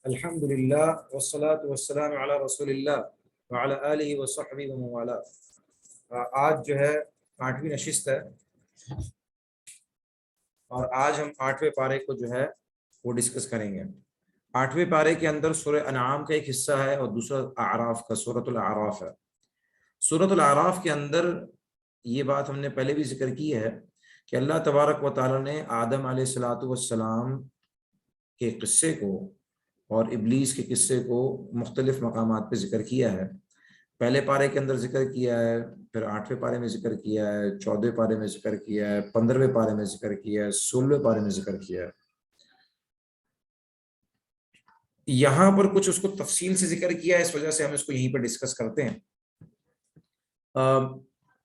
الحمد للہ والصلاة والسلام علی رسول اللہ وعلی آلہ وصحبہ ومن والاه۔ آج جو ہے 8ویں نشست ہے اور آج ہم 8ویں پارے کو جو ہے وہ ڈسکس کریں گے۔ 8ویں پارے کے اندر سورہ انعام کا ایک حصہ ہے اور دوسرا اعراف کا، سورۃ الاعراف ہے۔ سورۃ الاعراف کے اندر یہ بات ہم نے پہلے بھی ذکر کی ہے کہ اللہ تبارک و تعالی نے آدم علیہ الصلاۃ والسلام کے قصے کو اور ابلیس کے قصے کو مختلف مقامات پہ ذکر کیا ہے۔ پہلے پارے کے اندر ذکر کیا ہے، پھر 8ویں پارے میں ذکر کیا ہے، 14ویں پارے میں ذکر کیا ہے، 15ویں پارے میں ذکر کیا ہے، 16ویں پارے میں ذکر کیا ہے۔ یہاں پر کچھ اس کو تفصیل سے ذکر کیا ہے، اس وجہ سے ہم اس کو یہیں پر ڈسکس کرتے ہیں۔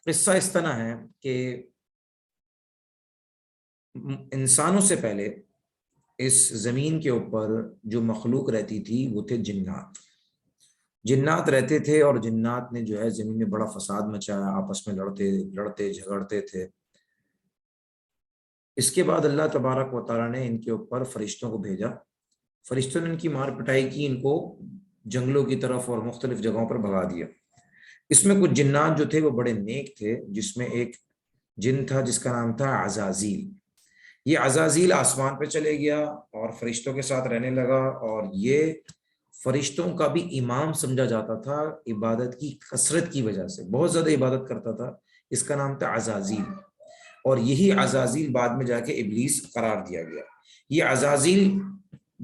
قصہ اس طرح ہے کہ انسانوں سے پہلے اس زمین کے اوپر جو مخلوق رہتی تھی وہ تھے جنات رہتے تھے، اور جنات نے جو ہے زمین میں بڑا فساد مچایا، آپس میں لڑتے جھگڑتے تھے۔ اس کے بعد اللہ تبارک و تعالیٰ نے ان کے اوپر فرشتوں کو بھیجا۔ فرشتوں نے ان کی مار پٹائی کی، ان کو جنگلوں کی طرف اور مختلف جگہوں پر بھگا دیا۔ اس میں کچھ جنات جو تھے وہ بڑے نیک تھے، جس میں ایک جن تھا جس کا نام تھا عزازیل۔ یہ عزازیل آسمان پہ چلے گیا اور فرشتوں کے ساتھ رہنے لگا، اور یہ فرشتوں کا بھی امام سمجھا جاتا تھا عبادت کی کثرت کی وجہ سے، بہت زیادہ عبادت کرتا تھا۔ اس کا نام تھا عزازیل، اور یہی عزازیل بعد میں جا کے ابلیس قرار دیا گیا۔ یہ عزازیل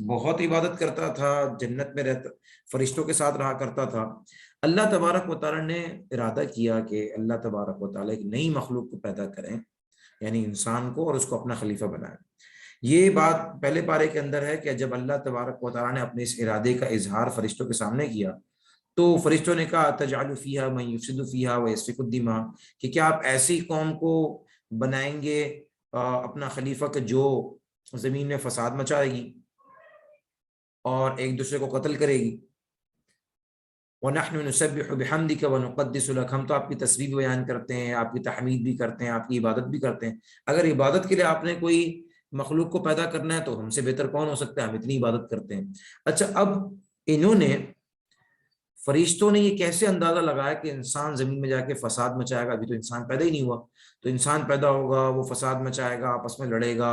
بہت عبادت کرتا تھا، جنت میں رہتا، فرشتوں کے ساتھ رہا کرتا تھا۔ اللہ تبارک و تعالیٰ نے ارادہ کیا کہ اللہ تبارک و تعالیٰ ایک نئی مخلوق کو پیدا کریں، یعنی انسان کو، اور اس کو اپنا خلیفہ بنائیں۔ یہ بات پہلے پارے کے اندر ہے کہ جب اللہ تبارک و تعالیٰ نے اپنے اس ارادے کا اظہار فرشتوں کے سامنے کیا تو فرشتوں نے کہا تجعل فیہا من یفسد فیہا ویسفک الدماء، کہ کیا آپ ایسی قوم کو بنائیں گے اپنا خلیفہ کہ جو زمین میں فساد مچائے گی اور ایک دوسرے کو قتل کرے گی۔ وَنَحْنُ نُسَبِّحُ بِحَمْدِكَ وَنُقَدِّسُ لَكَ، ہم تو آپ کی تسبیح بیان کرتے ہیں، آپ کی تحمید بھی کرتے ہیں، آپ کی عبادت بھی کرتے ہیں۔ اگر عبادت کے لیے آپ نے کوئی مخلوق کو پیدا کرنا ہے تو ہم سے بہتر کون ہو سکتا ہے، ہم اتنی عبادت کرتے ہیں۔ اچھا، اب انہوں نے، فرشتوں نے یہ کیسے اندازہ لگایا کہ انسان زمین میں جا کے فساد مچائے گا؟ ابھی تو انسان پیدا ہی نہیں ہوا، تو انسان پیدا ہوگا، وہ فساد مچائے گا، آپس میں لڑے گا،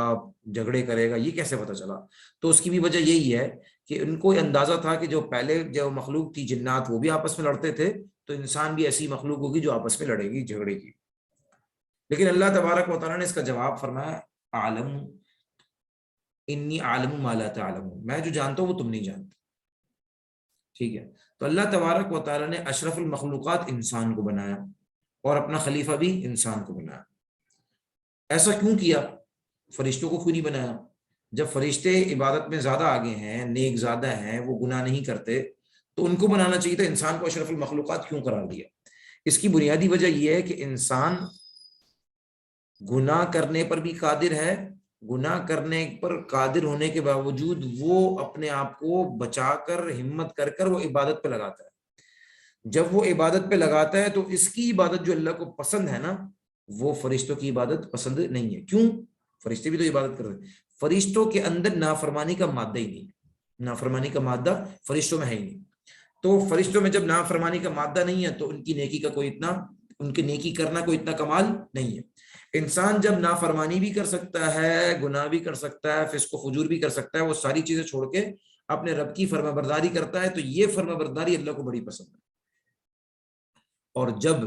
جھگڑے کرے گا، یہ کیسے پتہ چلا؟ تو اس کی بھی وجہ یہی ہے کہ ان کو اندازہ تھا کہ جو پہلے جو مخلوق تھی جنات، وہ بھی آپس میں لڑتے تھے، تو انسان بھی ایسی مخلوق ہوگی جو آپس میں لڑے گی، جھگڑے گی۔ لیکن اللہ تبارک و تعالیٰ نے اس کا جواب فرمایا عالم انی عالم ما لا تعلمون، میں جو جانتا ہوں وہ تم نہیں جانتے۔ ٹھیک ہے، تو اللہ تبارک و تعالیٰ نے اشرف المخلوقات انسان کو بنایا اور اپنا خلیفہ بھی انسان کو بنایا۔ ایسا کیوں کیا؟ فرشتوں کو کیوں نہیں بنایا؟ جب فرشتے عبادت میں زیادہ آگے ہیں، نیک زیادہ ہیں، وہ گناہ نہیں کرتے، تو ان کو بنانا چاہیے تھا۔ انسان کو اشرف المخلوقات کیوں قرار دیا؟ اس کی بنیادی وجہ یہ ہے کہ انسان گناہ کرنے پر بھی قادر ہے، گناہ کرنے پر قادر ہونے کے باوجود وہ اپنے آپ کو بچا کر، ہمت کر کر وہ عبادت پہ لگاتا ہے۔ جب وہ عبادت پہ لگاتا ہے تو اس کی عبادت جو اللہ کو پسند ہے نا، وہ فرشتوں کی عبادت پسند نہیں ہے۔ کیوں؟ فرشتے بھی تو عبادت کر رہے ہیں، فرشتوں کے اندر نافرمانی کا مادہ ہی نہیں ہے، نافرمانی کا مادہ فرشتوں میں ہے ہی نہیں۔ تو فرشتوں میں جب نافرمانی کا مادہ نہیں ہے تو ان کی نیکی کا کوئی اتنا، ان کی نیکی کرنا کوئی اتنا کمال نہیں ہے۔ انسان جب نافرمانی بھی کر سکتا ہے، گناہ بھی کر سکتا ہے، فسق و فجور بھی کر سکتا ہے، وہ ساری چیزیں چھوڑ کے اپنے رب کی فرما برداری کرتا ہے، تو یہ فرما برداری اللہ کو بڑی پسند ہے۔ اور جب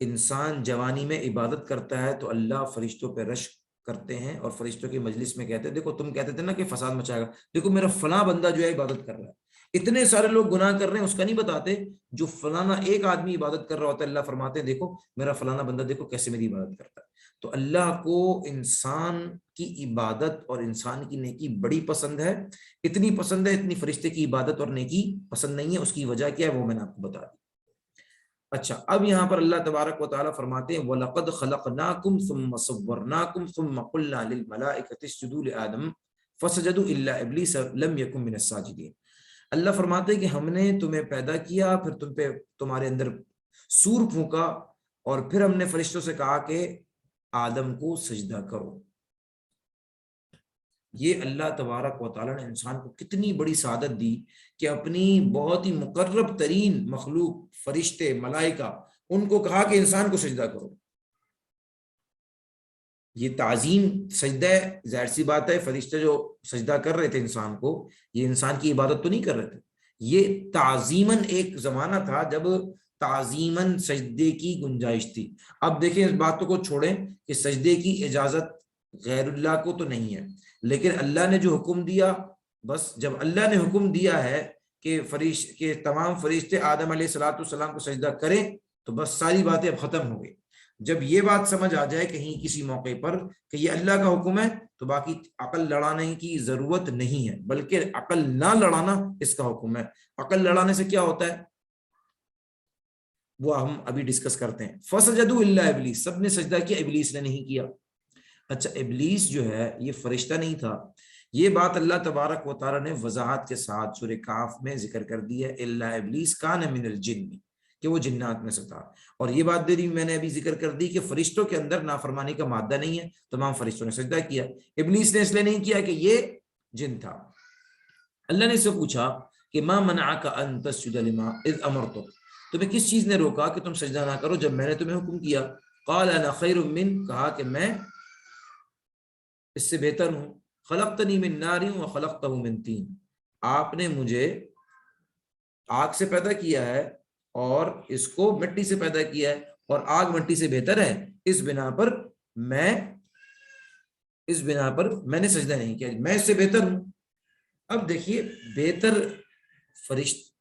انسان جوانی میں عبادت کرتا ہے تو اللہ فرشتوں پہ رشک کرتے ہیں، اور فرشتوں کی مجلس میں کہتے ہیں دیکھو تم کہتے تھے نا کہ فساد مچائے گا، دیکھو میرا فلاں بندہ جو ہے عبادت کر رہا ہے۔ اتنے سارے لوگ گناہ کر رہے ہیں، اس کا نہیں بتاتے، جو فلانا ایک آدمی عبادت کر رہا ہوتا ہے، اللہ فرماتے ہیں دیکھو میرا فلانا بندہ دیکھو کیسے میری عبادت کرتا ہے۔ تو اللہ کو انسان کی عبادت اور انسان کی نیکی بڑی پسند ہے، اتنی پسند ہے اتنی فرشتے کی عبادت اور نیکی پسند نہیں ہے۔ اس کی وجہ کیا ہے وہ میں نے آپ کو بتا دی۔ اچھا، اب یہاں پر اللہ تبارک و تعالیٰ فرماتے ہیں وَلَقَدْ خَلَقْنَاكُمْ ثُمَّ صَوَّرْنَاكُمْ ثُمَّ قُلْنَا لِلْمَلَائِكَةِ اسْجُدُوا لِآدَمَ فَسَجَدُوا إِلَّا إِبْلِيسَ لَمْ يَكُنْ مِنَ السَّاجِدِينَ۔ اللہ فرماتے ہیں کہ ہم نے تمہیں پیدا کیا، پھر تم پہ تمہارے اندر سور پھونکا، اور پھر ہم نے فرشتوں سے کہا کہ آدم کو سجدہ کرو۔ یہ اللہ تبارک و تعالیٰ نے انسان کو کتنی بڑی سعادت دی کہ اپنی بہت ہی مقرب ترین مخلوق فرشتے ملائکہ ان کو کہا کہ انسان کو سجدہ کرو. یہ تعظیم سجدہ ہے، ظاہر سی بات ہے فرشتے جو سجدہ کر رہے تھے انسان کو، یہ انسان کی عبادت تو نہیں کر رہے تھے، یہ تعظیماً ایک زمانہ تھا جب تعظیماً سجدے کی گنجائش تھی. اب دیکھیں اس بات کو چھوڑیں کہ سجدے کی اجازت غیر اللہ کو تو نہیں ہے، لیکن اللہ نے جو حکم دیا، بس جب اللہ نے حکم دیا ہے کہ تمام فرشتے آدم علیہ الصلوۃ والسلام کو سجدہ کریں، تو بس ساری باتیں اب ختم ہو گئی. جب یہ بات سمجھ آ جائے کہیں کسی موقع پر کہ یہ اللہ کا حکم ہے، تو باقی عقل لڑانے کی ضرورت نہیں ہے، بلکہ عقل نہ لڑانا اس کا حکم ہے. عقل لڑانے سے کیا ہوتا ہے وہ ہم ابھی ڈسکس کرتے ہیں. فسجدوا الا ابلیس، سب نے سجدہ کیا، ابلیس نے نہیں کیا. اچھا ابلیس جو ہے یہ فرشتہ نہیں تھا، یہ بات اللہ تبارک و تعالیٰ نے وضاحت کے ساتھ سورہ کہف میں ذکر کر دی ہے، الا ابلیس کان من الجن، کہ وہ جنات میں سے تھا. اور یہ بات میں نے ابھی ذکر کر دی کہ فرشتوں کے اندر نافرمانی کا مادہ نہیں ہے، تمام فرشتوں نے سجدہ کیا. ابلیس نے اس لیے نہیں کیا کہ یہ جن تھا. اللہ نے اس سے پوچھا کہ ما منعک ان تسجد لما اذ امرتک، تمہیں کس چیز نے روکا کہ تم سجدہ نہ کرو جب میں نے تمہیں حکم کیا. قال انا خیر من، کہا کہ میں اس سے بہتر ہوں. خلقتنی من نار وخلقتہ من طین، آپ نے مجھے آگ سے پیدا کیا ہے اور اس کو مٹی سے پیدا کیا ہے، اور آگ مٹی سے بہتر ہے، اس بنا پر میں نے سجدہ نہیں کیا، میں اس سے بہتر ہوں. اب دیکھیے بہتر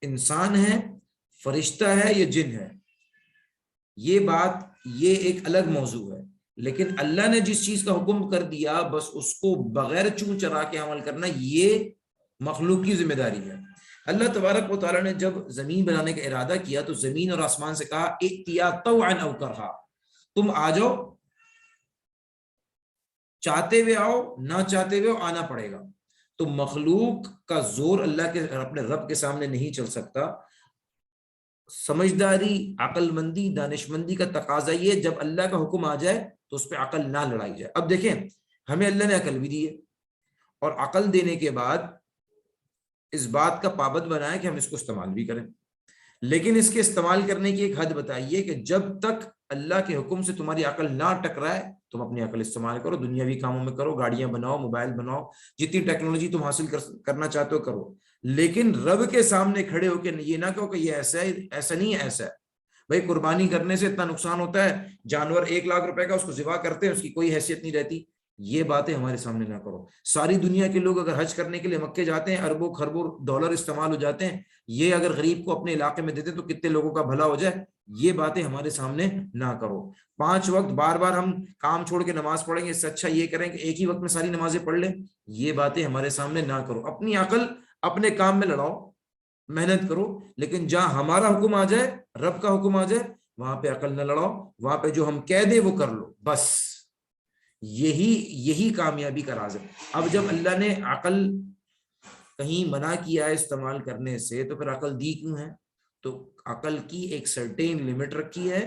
انسان ہے، فرشتہ ہے یا جن ہے، یہ بات یہ ایک الگ موضوع ہے. لیکن اللہ نے جس چیز کا حکم کر دیا بس اس کو بغیر چون چرا کے عمل کرنا یہ مخلوق کی ذمہ داری ہے. اللہ تبارک و تعالیٰ نے جب زمین بنانے کا ارادہ کیا تو زمین اور آسمان سے کہا ائتیا طوعا او کرہا، تم آ جاؤ، چاہتے ہوئے آؤ نہ چاہتے ہوئے آنا پڑے گا. تو مخلوق کا زور اللہ کے اپنے رب کے سامنے نہیں چل سکتا. سمجھداری، عقل مندی، دانش مندی کا تقاضا یہ جب اللہ کا حکم آ جائے تو اس پہ عقل نہ لڑائی جائے. اب دیکھیں ہمیں اللہ نے عقل بھی دی ہے، اور عقل دینے کے بعد اس بات کا پابند بنایا کہ ہم اس کو استعمال بھی کریں، لیکن اس کے استعمال کرنے کی ایک حد بتائیے کہ جب تک اللہ کے حکم سے تمہاری عقل نہ ٹکرائے تم اپنی عقل استعمال کرو، دنیاوی کاموں میں کرو، گاڑیاں بناؤ، موبائل بناؤ، جتنی ٹیکنالوجی تم حاصل کرنا چاہتے ہو کرو، لیکن رب کے سامنے کھڑے ہو کے یہ نہ کہو کہ یہ ایسا ہے، ایسا نہیں ہے، ایسا ہے. بھائی قربانی کرنے سے اتنا نقصان ہوتا ہے، جانور 1,00,000 روپے کا اس کو ذبح کرتے ہیں، اس کی کوئی حیثیت نہیں رہتی، یہ باتیں ہمارے سامنے نہ کرو. ساری دنیا کے لوگ اگر حج کرنے کے لیے مکے جاتے ہیں، اربوں خربوں ڈالر استعمال ہو جاتے ہیں، یہ اگر غریب کو اپنے علاقے میں دیتے تو کتنے لوگوں کا بھلا ہو جائے. یہ باتیں ہمارے سامنے نہ کرو. 5 وقت بار بار ہم کام چھوڑ کے نماز پڑھیں گے، اس سے اچھا یہ کریں کہ ایک ہی وقت میں ساری نمازیں پڑھ لیں. یہ باتیں ہمارے سامنے نہ کرو. اپنی عقل اپنے کام میں لڑاؤ، محنت کرو، لیکن جہاں ہمارا حکم آ جائے، رب کا حکم آ جائے، وہاں پہ عقل نہ لڑاؤ، وہاں پہ جو ہم کہہ دیں وہ کر لو. بس یہی کامیابی کا راز ہے. اب جب اللہ نے عقل کہیں منع کیا ہے استعمال کرنے سے تو پھر عقل دی کیوں ہے؟ تو عقل کی ایک سرٹین لمٹ رکھی ہے،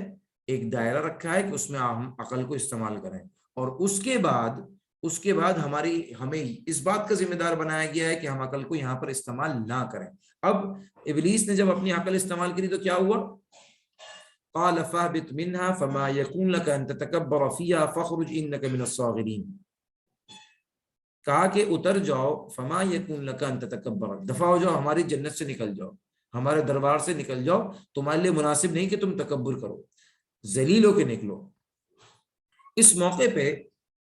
ایک دائرہ رکھا ہے کہ اس میں ہم عقل کو استعمال کریں، اور اس کے بعد ہمیں اس بات کا ذمہ دار بنایا گیا ہے کہ ہم عقل کو یہاں پر استعمال نہ کریں. اب ابلیس نے جب اپنی عقل استعمال کری تو کیا ہوا؟ قال فاهبط منها فما يكون لك ان تتكبر فيها فاخرج انك من الصاغرين، کہا کہ اتر جاؤ، فما يكون لك ان تتكبر، دفع ہو جاؤ، ہماری جنت سے نکل جاؤ، ہمارے دربار سے نکل جاؤ، تمہارے لیے مناسب نہیں کہ تم تکبر کرو، ذلیل ہو کے نکلو. اس موقع پہ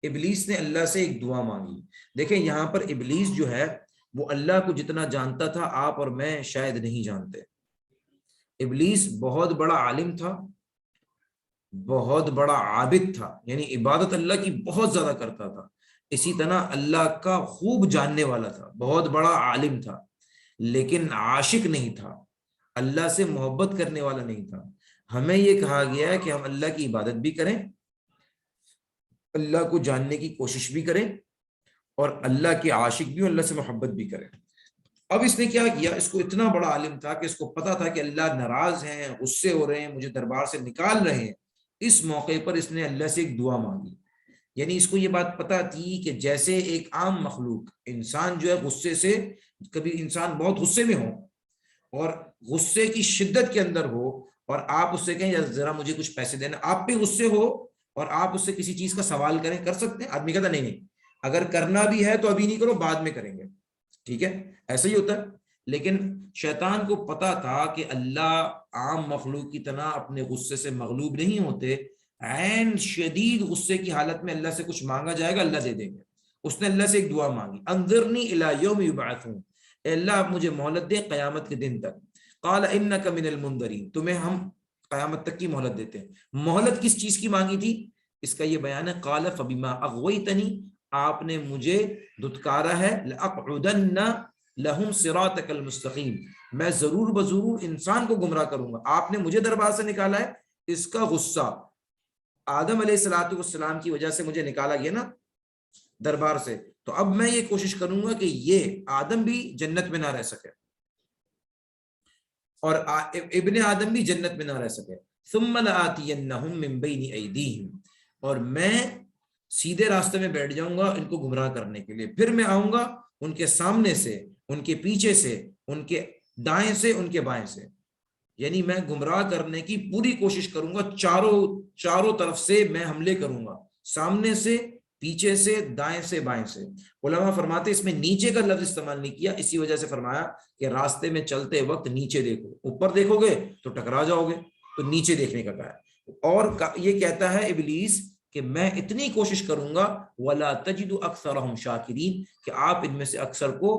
ابلیس نے اللہ سے ایک دعا مانگی. دیکھیں یہاں پر ابلیس جو ہے وہ اللہ کو جتنا جانتا تھا آپ اور میں شاید نہیں جانتے. ابلیس بہت بڑا عالم تھا، بہت بڑا عابد تھا، یعنی عبادت اللہ کی بہت زیادہ کرتا تھا، اسی طرح اللہ کا خوب جاننے والا تھا، بہت بڑا عالم تھا، لیکن عاشق نہیں تھا، اللہ سے محبت کرنے والا نہیں تھا. ہمیں یہ کہا گیا ہے کہ ہم اللہ کی عبادت بھی کریں، اللہ کو جاننے کی کوشش بھی کریں، اور اللہ کے عاشق بھی، اللہ سے محبت بھی کریں. اب اس نے کیا کیا؟ اس کو اتنا بڑا عالم تھا کہ اس کو پتا تھا کہ اللہ ناراض ہیں، غصے ہو رہے ہیں، مجھے دربار سے نکال رہے ہیں. اس موقع پر اس نے اللہ سے ایک دعا مانگی. یعنی اس کو یہ بات پتا تھی کہ جیسے ایک عام مخلوق انسان جو ہے غصے سے، کبھی انسان بہت غصے میں ہو اور غصے کی شدت کے اندر ہو اور آپ اس سے کہیں ذرا مجھے کچھ پیسے دینا، آپ بھی غصے ہو اور آپ اس سے کسی چیز کا سوال کریں، کر سکتے ہیں؟ آدمی کہتا نہیں اگر کرنا بھی ہے تو ابھی نہیں کرو، بعد میں کریں گے، ٹھیک ہے، ایسا ہی ہوتا ہے۔ لیکن شیطان کو پتا تھا کہ اللہ عام مخلوق کی طرح اپنے غصے سے مغلوب نہیں ہوتے، عین شدید غصے کی حالت میں اللہ سے کچھ مانگا جائے گا اللہ دے دیں گے۔ اس نے اللہ سے ایک دعا مانگی، انظرنی الی یوم یبعثون، اے اللہ آپ مجھے مہلت دے قیامت کے دن تک۔ قال انک من المنذرین، تمہیں ہم قیامت تک کی مہلت دیتے ہیں۔ مہلت کس چیز کی مانگی تھی؟ اس کا یہ بیان ہے، قال فبما اغویتنی، آپ نے مجھے دھتکارا ہے، لاقعدن لہم صراطک المستقیم، میں ضرور بضرور انسان کو گمراہ کروں گا۔ آپ نے مجھے دربار سے نکالا ہے، اس کا غصہ آدم علیہ الصلوۃ والسلام کی وجہ سے مجھے نکالا گیا نا دربار سے، تو اب میں یہ کوشش کروں گا کہ یہ آدم بھی جنت میں نہ رہ سکے اور ابن آدم بھی جنت میں نہ رہ سکے۔ ثم لآتینہم من بین ایدیہم، اور میں سیدھے راستے میں بیٹھ جاؤں گا ان کو گمراہ کرنے کے لیے، پھر میں آؤں گا ان کے سامنے سے، ان کے پیچھے سے، ان کے دائیں سے، ان کے بائیں سے، یعنی میں گمراہ کرنے کی پوری کوشش کروں گا، چاروں طرف سے میں حملے کروں گا، سامنے سے، پیچھے سے، دائیں سے، بائیں سے۔ علماء فرماتے اس میں نیچے کا لفظ استعمال نہیں کیا، اسی وجہ سے فرمایا کہ راستے میں چلتے وقت نیچے دیکھو، اوپر دیکھو گے تو ٹکرا جاؤ گے، تو نیچے دیکھنے کا کہا ہے۔ اور یہ کہتا ہے ابلیس کہ میں اتنی کوشش کروں گا وَلَا تَجِدُ أَكْثَرَهُمْ شَاكِرِينَ، کہ آپ ان میں سے اکثر کو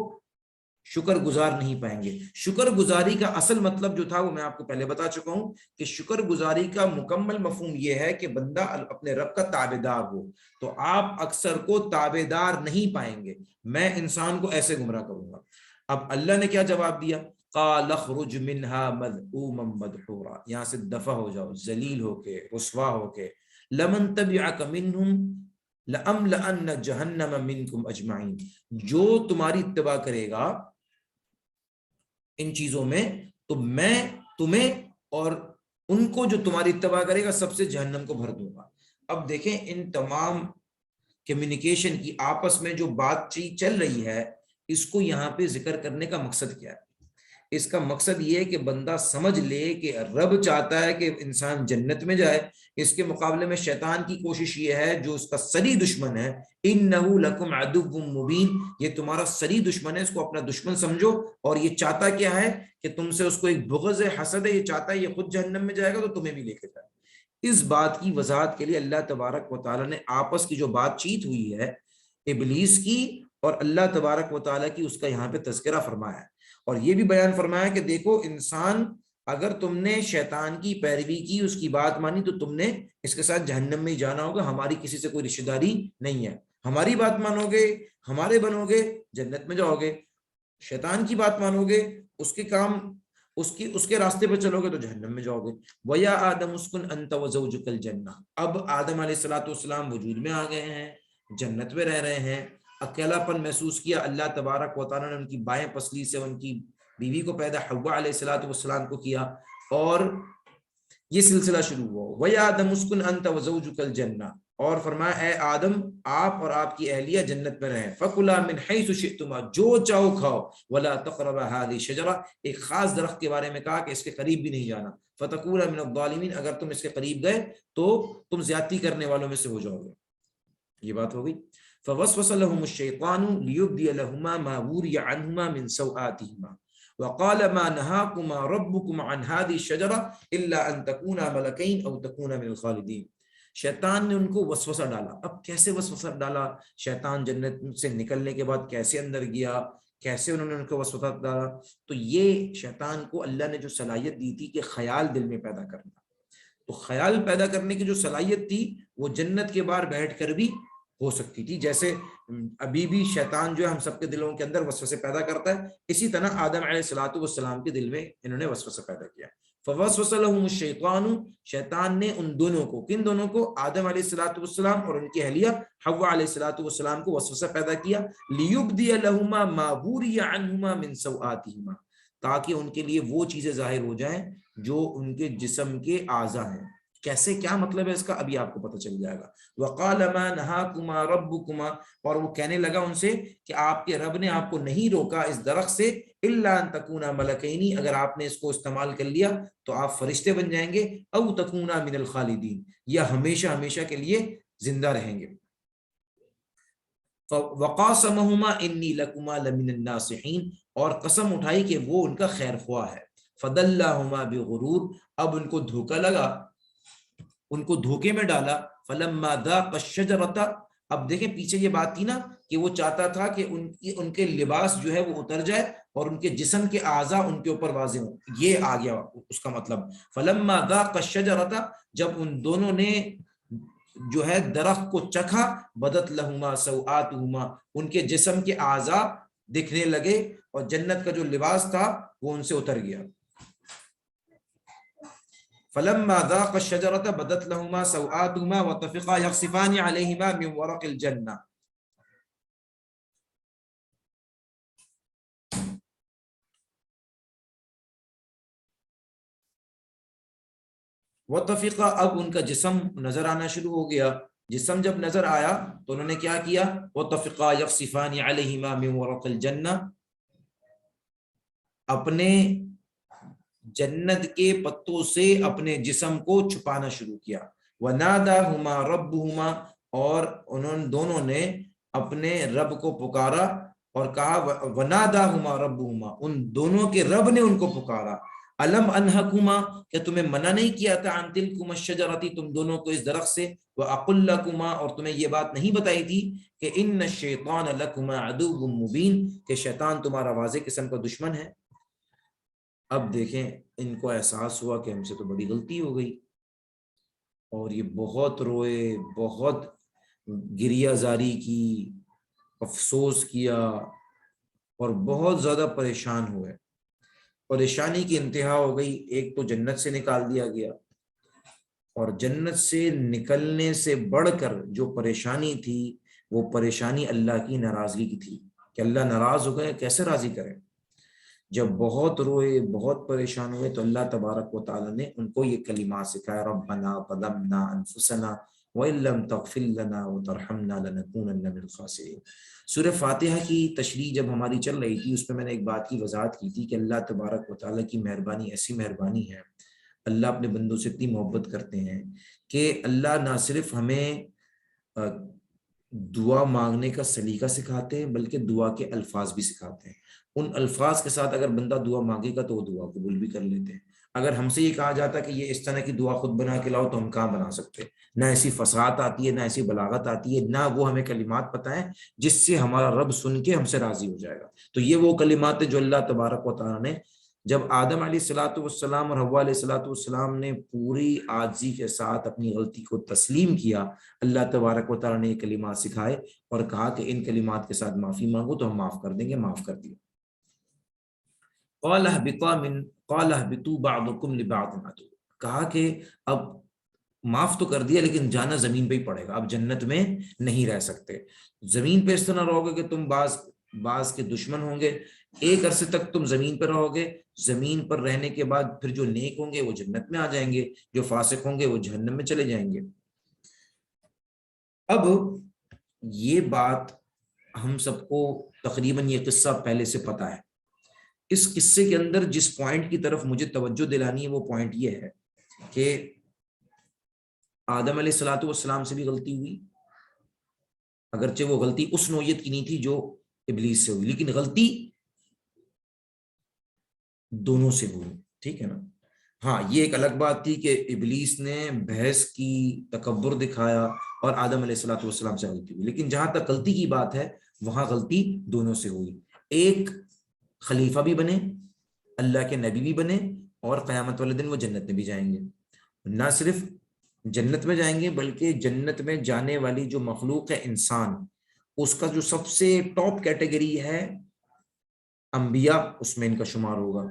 شکر گزار نہیں پائیں گے۔ شکر گزاری کا اصل مطلب جو تھا وہ میں آپ کو پہلے بتا چکا ہوں کہ شکر گزاری کا مکمل مفہوم یہ ہے کہ بندہ اپنے رب کا تابعدار ہو، تو آپ اکثر کو تابعدار نہیں پائیں گے، میں انسان کو ایسے گمراہ کروں گا۔ اب اللہ نے کیا جواب دیا؟ قال اخرج منها مذءوما مدحورا، یہاں سے دفع ہو جاؤ ذلیل ہو کے، رسوا ہو کے۔ لمن تبعك منهم لأملأن جہنم منکم اجمعین، جو تمہاری اتباع کرے گا ان چیزوں میں تو میں تمہیں اور ان کو جو تمہاری اتباع کرے گا سب سے جہنم کو بھر دوں گا۔ اب دیکھیں ان تمام کمیونیکیشن کی آپس میں جو بات چیت چل رہی ہے، اس کو یہاں پہ ذکر کرنے کا مقصد کیا ہے؟ اس کا مقصد یہ ہے کہ بندہ سمجھ لے کہ رب چاہتا ہے کہ انسان جنت میں جائے، اس کے مقابلے میں شیطان کی کوشش یہ ہے، جو اس کا سری دشمن ہے، انہو لکم عدو مبین، یہ تمہارا سری دشمن ہے، اس کو اپنا دشمن سمجھو، اور یہ چاہتا کیا ہے کہ تم سے اس کو ایک بغض ہے، حسد ہے، یہ چاہتا ہے یہ خود جہنم میں جائے گا تو تمہیں بھی لے کے جائے۔ اس بات کی وضاحت کے لیے اللہ تبارک و تعالیٰ نے آپس کی جو بات چیت ہوئی ہے ابلیس کی اور اللہ تبارک و تعالیٰ کی، اس کا یہاں پہ تذکرہ فرمایا ہے، اور یہ بھی بیان فرمایا کہ دیکھو انسان اگر تم نے شیطان کی پیروی کی، اس کی بات مانی، تو تم نے اس کے ساتھ جہنم میں ہی جانا ہوگا، ہماری کسی سے کوئی رشتہ داری نہیں ہے، ہماری بات مانو گے ہمارے بنو گے جنت میں جاؤ گے، شیطان کی بات مانو گے اس کے کام اس کے راستے پہ چلو گے تو جہنم میں جاؤ گے۔ وَيَا آدَمُ اسْكُنْ أَنْتَ وَزَوْجُكَ الْجَنَّةَ، اب آدم علیہ السلام وجود میں آ گئے ہیں، جنت میں رہ رہے ہیں، اکیلا پن محسوس کیا، اللہ تبارک و تعالیٰ نے ان کی بائیں پسلی سے ان کی بیوی کو پیدا حوا علیہ السلام کو کیا، اور یہ سلسلہ شروع ہوا۔ وَيَا آدَمُ اسْكُنْ أَنْتَ وَزَوْجُكَ الْجَنَّةَ، اور فرمایا اے آدم آپ اور آپ کی اہلیہ جنت میں رہیں، فَكُلَا مِنْ حَيْثُ شِئْتُمَا، جو چاہو کھاؤ، وَلَا تَقْرَبَا هَذِهِ الشَّجَرَةَ، ایک خاص درخت کے بارے میں کہا کہ اس کے قریب بھی نہیں جانا، فَتَكُونَ مِنَ الظَّالِمِينَ، اگر تم اس کے قریب گئے تو تم زیادتی کرنے والوں میں سے ہو جاؤ گے۔ یہ بات ہو گئی۔ فوسوس لهم الشیطان لیبدی لهما ما وري عنهما من سوآتهما وقال ما نهاكما ربكما عن هذه الشجرة الا ان تكونا ملكين او تكونا من الخالدين، شیطان نے ان کو وسوسہ ڈالا۔ اب کیسے وسوسہ ڈالا؟ شیطان جنت سے نکلنے کے بعد کیسے اندر گیا، کیسے انہوں نے ان کو وسوسہ ڈالا؟ تو یہ شیطان کو اللہ نے جو صلاحیت دی تھی کہ خیال دل میں پیدا کرنا، تو خیال پیدا کرنے کی جو صلاحیت تھی وہ جنت کے باہر بیٹھ کر بھی ہو سکتی تھی، جیسے ابھی بھی شیطان جو ہے ہم سب کے دلوں کے اندر وسوسے پیدا کرتا ہے، اسی طرح آدم علیہ السلام کے دل میں انہوں نے وسوسہ پیدا کیا۔ فوسوس لهم الشیطان، شیطان نے ان دونوں کو، کن دونوں کو؟ آدم علیہ السلام اور ان کی اہلیہ حوا علیہ السلام کو وسوسہ پیدا کیا، لیبدی لهما ما وري عنهما من سوآتهما، تاکہ ان کے لیے وہ چیزیں ظاہر ہو جائیں جو ان کے جسم کے اعضاء ہیں، کیسے، کیا مطلب ہے اس کا، ابھی آپ کو پتہ چل جائے گا. وقال ما نہاکما ربکما، اور وہ کہنے لگا ان سے کہ آپ کے رب نے آپ کو نہیں روکا اس درخت سے، الا ان تکونا ملکینی، اگر آپ نے اس کو استعمال کر لیا تو آپ فرشتے بن جائیں گے، او تکونا من الخالدین، یا ہمیشہ ہمیشہ کے لیے زندہ رہیں گے. وقاسمہما انی لکما لمن الناصحین، اور قسم اٹھائی کہ وہ ان کا خیر خواہ ہے. فدلاہما بغرور، اب ان کو دھوکا لگا، ان کو دھوکے میں ڈالا. فلما ذاق الشجرۃ، اب دیکھیں پیچھے یہ بات تھی نا کہ وہ چاہتا تھا کہ ان کے لباس جو ہے وہ اتر جائے اور ان کے جسم کے اعضاء ان کے اوپر واضح ہوں، یہ آ گیا اس کا مطلب. فلما ذاق الشجرۃ، جب ان دونوں نے جو ہے درخت کو چکھا، بدت لہما سوآتہما، ان کے جسم کے اعضاء دکھنے لگے اور جنت کا جو لباس تھا وہ ان سے اتر گیا. فلما ذاق الشجرة بدت لهما سوآتهما وطفقا يخصفان عليهما من ورق الجنة. وطفقا، اب ان کا جسم نظر آنا شروع ہو گیا. جسم جب نظر آیا تو انہوں نے کیا کیا، وطفقا يخصفان عليهما من ورق الجنة، اپنے جنت کے پتوں سے اپنے جسم کو چھپانا شروع کیا. وَنَادَاهُمَا رَبُّهُمَا، اور انہوں دونوں نے اپنے رب کو پکارا اور کہا، وَنَادَاهُمَا رَبُّهُمَا، ان دونوں کے رب نے ان کو پکارا، أَلَمْ أَنْهَكُمَا، کہ تمہیں منع نہیں کیا تھا، عَنْ تِلْكُمَا الشَّجَرَةِ، تم دونوں کو اس درخت سے، وَأَقُلْ لَكُمَا، اور تمہیں یہ بات نہیں بتائی تھی کہ إِنَّ الشَّيْطَانَ لَكُمَا عَدُوٌّ مُبِينٌ، کہ شیطان تمہارا واضح قسم کا دشمن ہے. اب دیکھیں ان کو احساس ہوا کہ ہم سے تو بڑی غلطی ہو گئی، اور یہ بہت روئے، بہت گریہ زاری کی، افسوس کیا، اور بہت زیادہ پریشان ہوئے. پریشانی کی انتہا ہو گئی. ایک تو جنت سے نکال دیا گیا، اور جنت سے نکلنے سے بڑھ کر جو پریشانی تھی وہ پریشانی اللہ کی ناراضگی کی تھی، کہ اللہ ناراض ہو گئے، کیسے راضی کریں. جب بہت روئے، بہت پریشان ہوئے، تو اللہ تبارک و تعالیٰ نے ان کو یہ کلمات سکھایا، ربنا ظلمنا انفسنا وان لم تغفر لنا وترحمنا لنکونن من الخاسرین. سورہ فاتحہ کی تشریح جب ہماری چل رہی تھی، اس میں نے ایک بات کی وضاحت کی تھی کہ اللہ تبارک و تعالیٰ کی مہربانی ایسی مہربانی ہے، اللہ اپنے بندوں سے اتنی محبت کرتے ہیں کہ اللہ نہ صرف ہمیں دعا مانگنے کا سلیقہ سکھاتے ہیں بلکہ دعا کے الفاظ بھی سکھاتے ہیں. ان الفاظ کے ساتھ اگر بندہ دعا مانگے گا تو وہ دعا قبول بھی کر لیتے ہیں. اگر ہم سے یہ کہا جاتا کہ یہ اس طرح کی دعا خود بنا کے لاؤ تو ہم کہاں بنا سکتے، نہ ایسی فصاحت آتی ہے، نہ ایسی بلاغت آتی ہے، نہ وہ ہمیں کلمات پتہ ہیں جس سے ہمارا رب سن کے ہم سے راضی ہو جائے گا. تو یہ وہ کلمات ہیں جو اللہ تبارک و تعالیٰ نے جب آدم علیہ الصلوۃ والسلام اور حوا علیہ الصلوۃ والسلام نے پوری عاجزی کے ساتھ اپنی غلطی کو تسلیم کیا، اللہ تبارک و تعالیٰ نے یہ کلمات سکھائے اور کہا کہ ان کلمات کے ساتھ معافی مانگو تو ہم معاف کر دیں گے. معاف کر دیا. قال اهبطوا بعضكم لبعض عدو، کہا کہ اب معاف تو کر دیا لیکن جانا زمین پہ ہی پڑے گا، اب جنت میں نہیں رہ سکتے. زمین پہ اس طرح رہو گے کہ تم بعض کے دشمن ہوں گے. ایک عرصے تک تم زمین پہ رہو گے، زمین پر رہنے کے بعد پھر جو نیک ہوں گے وہ جنت میں آ جائیں گے، جو فاسق ہوں گے وہ جہنم میں چلے جائیں گے. اب یہ بات ہم سب کو تقریباً یہ قصہ پہلے سے پتہ ہے. اس قصے کے اندر جس پوائنٹ کی طرف مجھے توجہ دلانی ہے وہ پوائنٹ یہ ہے کہ آدم علیہ الصلوۃ والسلام سے بھی غلطی ہوئی، اگرچہ وہ غلطی اس نوعیت کی نہیں تھی جو ابلیس سے ہوئی، لیکن غلطی دونوں سے ہوئی. ٹھیک ہے نا. ہاں یہ ایک الگ بات تھی کہ ابلیس نے بحث کی، تکبر دکھایا اور آدم علیہ الصلوۃ والسلام سے غلطی ہوئی، لیکن جہاں تک غلطی کی بات ہے وہاں غلطی دونوں سے ہوئی. ایک خلیفہ بھی بنے، اللہ کے نبی بھی بنے، اور قیامت والے دن وہ جنت میں بھی جائیں گے. نہ صرف جنت میں جائیں گے بلکہ جنت میں جانے والی جو مخلوق ہے انسان، اس کا جو سب سے ٹاپ کیٹیگری ہے انبیاء، اس میں ان کا شمار ہوگا.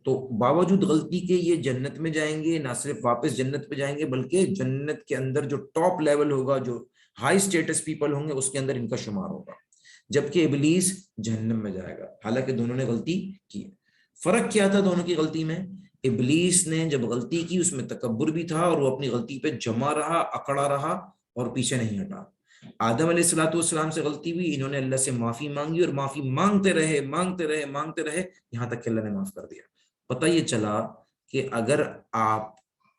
تو باوجود غلطی کے یہ جنت میں جائیں گے، نہ صرف واپس جنت پہ جائیں گے بلکہ جنت کے اندر جو ٹاپ لیول ہوگا، جو ہائی سٹیٹس پیپل ہوں گے، اس کے اندر ان کا شمار ہوگا. جبکہ ابلیس جہنم میں جائے گا، حالانکہ دونوں نے غلطی کی. فرق کیا تھا دونوں کی غلطی میں ابلیس نے جب غلطی کی اس میں تکبر بھی تھا، اور وہ اپنی غلطی پہ جمع رہا، اکڑا رہا اور پیچھے نہیں ہٹا۔ آدم علیہ الصلوۃ والسلام سے غلطی ہوئی، انہوں نے اللہ سے معافی مانگی اور معافی مانگتے رہے مانگتے رہے مانگتے رہے، یہاں تک کہ اللہ نے معاف کر دیا۔ پتہ یہ چلا کہ اگر آپ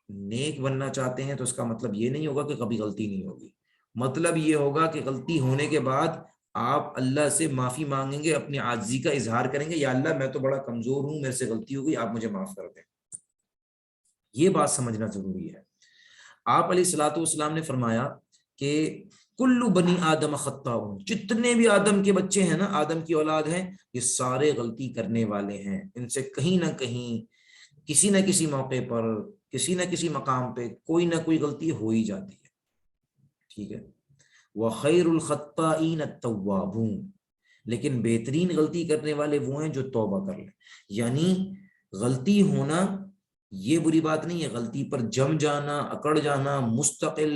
نیک بننا چاہتے ہیں تو اس کا مطلب یہ نہیں ہوگا کہ کبھی غلطی نہیں ہوگی، مطلب یہ ہوگا کہ غلطی ہونے کے بعد آپ اللہ سے معافی مانگیں گے، اپنی عاجزی کا اظہار کریں گے، یا اللہ میں تو بڑا کمزور ہوں، میرے سے غلطی ہو گئی، آپ مجھے معاف کر دیں۔ یہ بات سمجھنا ضروری ہے۔ آپ علیہ الصلوۃ والسلام نے فرمایا کہ کل بنی آدم خطاؤن، جتنے بھی آدم کے بچے ہیں نا، آدم کی اولاد ہیں، یہ سارے غلطی کرنے والے ہیں، ان سے کہیں نہ کہیں کسی نہ کسی موقع پر کسی نہ کسی مقام پہ کوئی نہ کوئی غلطی ہو ہی جاتی ہے، ٹھیک ہے۔ وَخَيْرُ الْخَطَّائِينَ التَّوَّابُونَ، لیکن بہترین غلطی کرنے والے وہ ہیں جو توبہ کر لیں۔ یعنی غلطی ہونا یہ بری بات نہیں ہے، غلطی پر جم جانا، اکڑ جانا، مستقل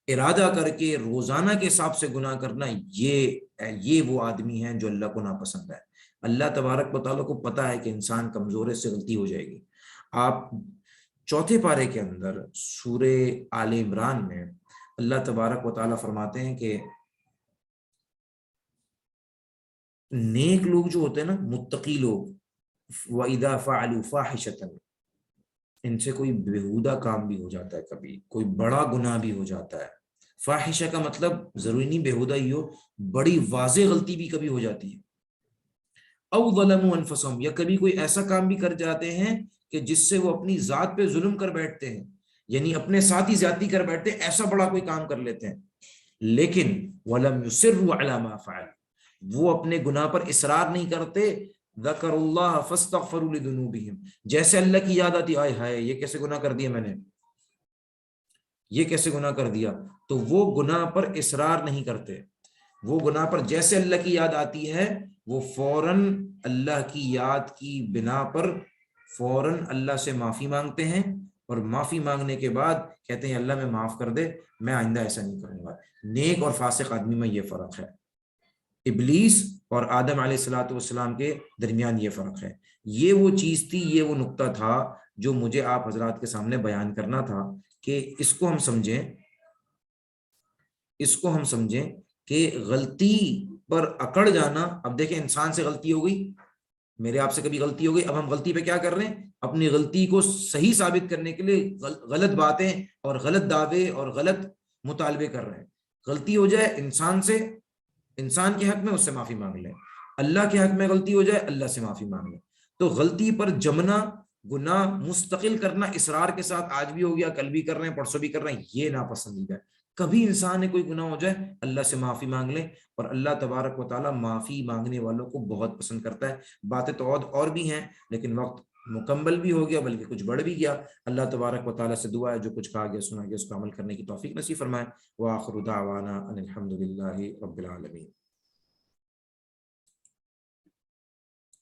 ارادہ کر کے روزانہ کے حساب سے گناہ کرنا، یہ وہ آدمی ہیں جو اللہ کو ناپسند ہے۔ اللہ تبارک و تعالیٰ کو پتہ ہے کہ انسان کمزور ہے، سے غلطی ہو جائے گی۔ آپ چوتھے پارے کے اندر سورہ آل عمران میں اللہ تبارک و تعالیٰ فرماتے ہیں کہ نیک لوگ جو ہوتے ہیں نا، متقی لوگ، وَإِذَا فَعَلُوا فَاحِشَةً، ان سے کوئی بےہودہ کام بھی ہو جاتا ہے، کبھی کوئی بڑا گناہ بھی ہو جاتا ہے، فاحشہ کا مطلب ضروری نہیں بےہودہ ہی ہو، بڑی واضح غلطی بھی کبھی ہو جاتی ہے، او ظلموا انفسهم، یا کبھی کوئی ایسا کام بھی کر جاتے ہیں کہ جس سے وہ اپنی ذات پہ ظلم کر بیٹھتے ہیں، یعنی اپنے ساتھ ہی زیادتی کر بیٹھتے ہیں، ایسا بڑا کوئی کام کر لیتے ہیں، لیکن ولم یصروا علی ما فعل، وہ اپنے گناہ پر اصرار نہیں کرتے، ذکر اللہ فاستغفروا لذنوبہم، جیسے اللہ کی یاد آتی، آئے ہائے یہ کیسے گناہ کر دیا میں نے، یہ کیسے گناہ کر دیا، تو وہ گناہ پر اصرار نہیں کرتے، وہ گناہ پر جیسے اللہ کی یاد آتی ہے وہ فوراً اللہ کی یاد کی بنا پر فوراً اللہ سے معافی مانگتے ہیں، اور معافی مانگنے کے بعد کہتے ہیں اللہ میں معاف کر دے، میں آئندہ ایسا نہیں کروں گا۔ نیک اور فاسق آدمی میں یہ فرق ہے، ابلیس اور آدم علیہ الصلوۃ والسلام کے درمیان یہ فرق ہے۔ یہ وہ چیز تھی، یہ وہ نقطہ تھا جو مجھے آپ حضرات کے سامنے بیان کرنا تھا، کہ اس کو ہم سمجھیں کہ غلطی پر اکڑ جانا۔ اب دیکھیں انسان سے غلطی ہو گئی، میرے آپ سے کبھی غلطی ہو گئی، اب ہم غلطی پہ کیا کر رہے ہیں، اپنی غلطی کو صحیح ثابت کرنے کے لیے غلط باتیں اور غلط دعوے اور غلط مطالبے کر رہے ہیں۔ غلطی ہو جائے انسان سے، انسان کے حق میں اس سے معافی مانگ لیں، اللہ کے حق میں غلطی ہو جائے اللہ سے معافی مانگ لیں۔ تو غلطی پر جمنا، گناہ مستقل کرنا اصرار کے ساتھ، آج بھی ہو گیا کل بھی کر رہے ہیں پرسوں بھی کر رہے ہیں، یہ ناپسندیدہ ہے۔ کبھی انسان نے کوئی گناہ ہو جائے اللہ سے معافی مانگ لیں، اور اللہ تبارک و تعالیٰ معافی مانگنے والوں کو بہت پسند کرتا ہے۔ باتیں تو اور بھی ہیں لیکن وقت مکمل بھی ہو گیا، بلکہ کچھ بڑھ بھی گیا۔ اللہ تبارک و تعالیٰ سے دعا ہے جو کچھ کہا گیا سنا گیا اس کو عمل کرنے کی توفیق نصیب فرمائے۔ وآخر دعوانا ان الحمد للہ رب العالمین۔